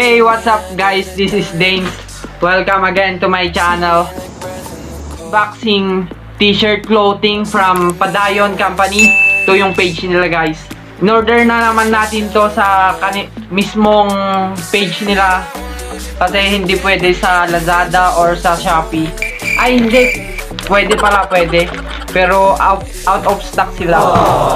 Hey, what's up guys? This is Dane. Welcome again to my channel. Boxing t-shirt clothing from Padayon company. Ito yung page nila guys. In-order na naman natin to sa mismong page nila. Kasi hindi pwede sa Lazada or sa Shopee. Ay hindi, pwede pala, pwede. Pero out of stock sila.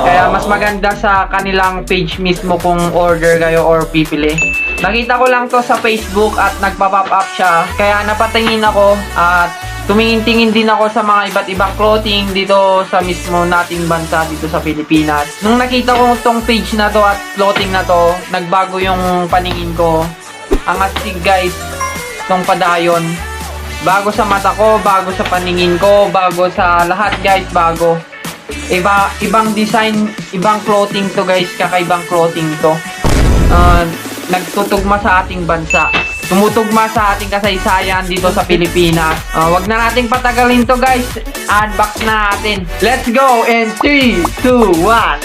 Kaya mas maganda sa kanilang page mismo kung order kayo or pipili. Nakita ko lang to sa Facebook at nagpa-pop up siya. Kaya napatingin ako at tumingin-tingin din ako sa mga iba't ibang clothing dito sa mismo nating bansa dito sa Pilipinas. Nung nakita ko tong page na to at clothing na to, nagbago yung paningin ko. Ang astig guys, tong Padayon. Bago sa mata ko, bago sa paningin ko, bago sa lahat guys, bago. Ibang design, ibang clothing to guys, kakaibang clothing to. Nagtutugma sa ating bansa. Tumutugma sa ating kasaysayan dito sa Pilipinas. Wag na nating patagalin to guys. Unbox na natin. Let's go in 3, 2, 1.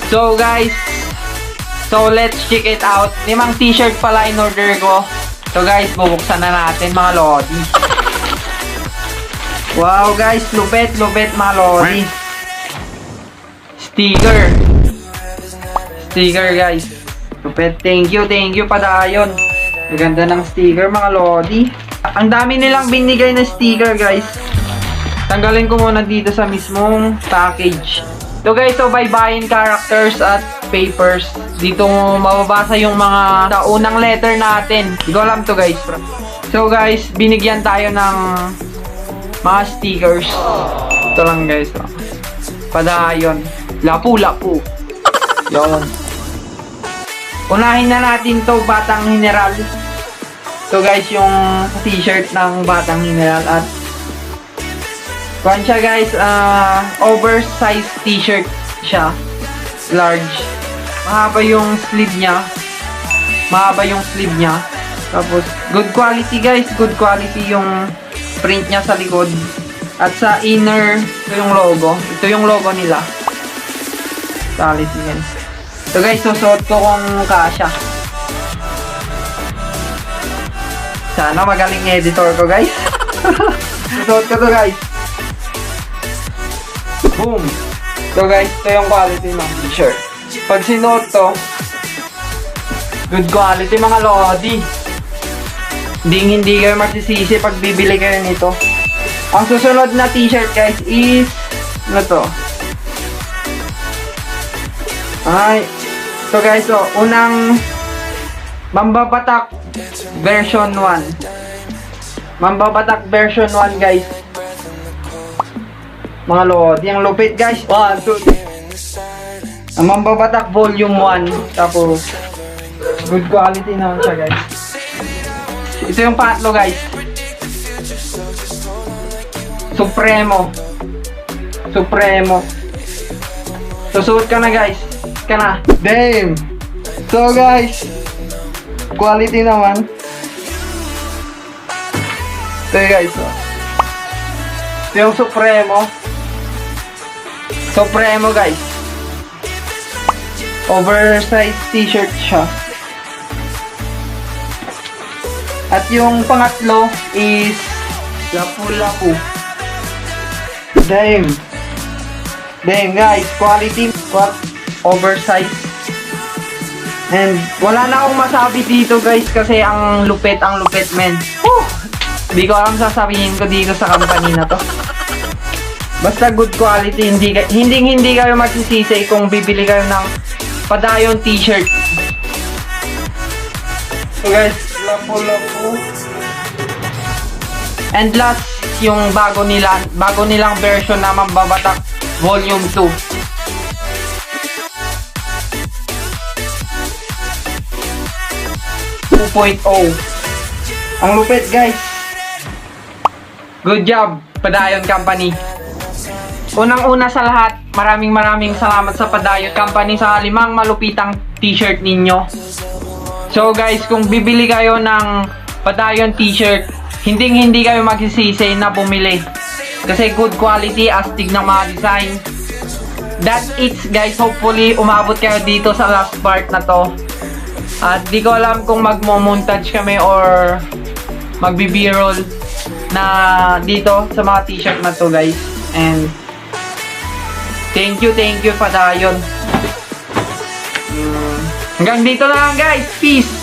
So guys, let's check it out. 5 t-shirt pala in order ko. So guys, bubuksan na natin mga lodi. Wow guys, lupit mga lodi. Sticker guys. Lupit. Thank you Padayon. Maganda ng sticker mga lodi. Ang dami nilang binigay na sticker guys. Tanggalin ko muna dito sa mismong package. So guys, baybayin characters at papers. Dito mababasa yung mga sa unang letter natin. Hindi ko alam to guys. So guys, binigyan tayo ng mga stickers. Ito lang guys. Padayon. Lapu-lapu. Yun. Unahin na natin to, Batang General. So guys, yung t-shirt ng Batang General at kuwan siya guys, oversized t-shirt siya. Large. Mahaba yung sleeve niya. Tapos, good quality guys. Good quality yung print niya sa likod. At sa inner, ito yung logo. Ito yung logo nila. Quality guys. So guys, susuot ko kung kasya. Sana magaling editor ko guys. Susuot ko to guys. Boom! So guys, ito yung quality ng t-shirt. Pag sinuot to, good quality mga lodi. Hindi kayo magsisisi pag bibili kayo nito. Ang susunod na t-shirt guys is ano to? So guys, unang Mambabatak version 1. Mambabatak version 1 guys. Mga lodi, ang lupit guys. 1, 2, 3. Ang Mambabatak volume 1. Tapos good quality naman siya guys. Ito yung pangatlo guys. Supremo. Susuot ka na guys. Damn. So guys, quality naman. Ito guys. Ito yung Supremo guys. Oversized t-shirt siya. At yung pangatlo is Lapu-lapu. Damn guys, quality, oversized. And wala na akong masabi dito guys kasi ang lupit men. Hindi ko alam sasabihin ko dito sa company na to. Basta good quality, hindi kayo magsisisi kung bibili kayo ng Padayon t-shirt. So guys, Lapu-lapu. And last, yung bago nilang version na Mambabatak Volume 2. Ang lupit guys. Good job Padayon Company. Unang-una sa lahat, maraming salamat sa Padayon Company sa 5 malupitang t-shirt ninyo. So guys, kung bibili kayo ng Padayon t-shirt, hindi kayo magsisisi na bumili. Kasi good quality, astig ng mga design. That's it guys. Hopefully, umabot kayo dito sa last part na to. At di ko alam kung magmo-montage kami or magbi-b-roll na dito sa mga t-shirt na to guys. And thank you Padayon. Hanggang dito na lang guys. Peace!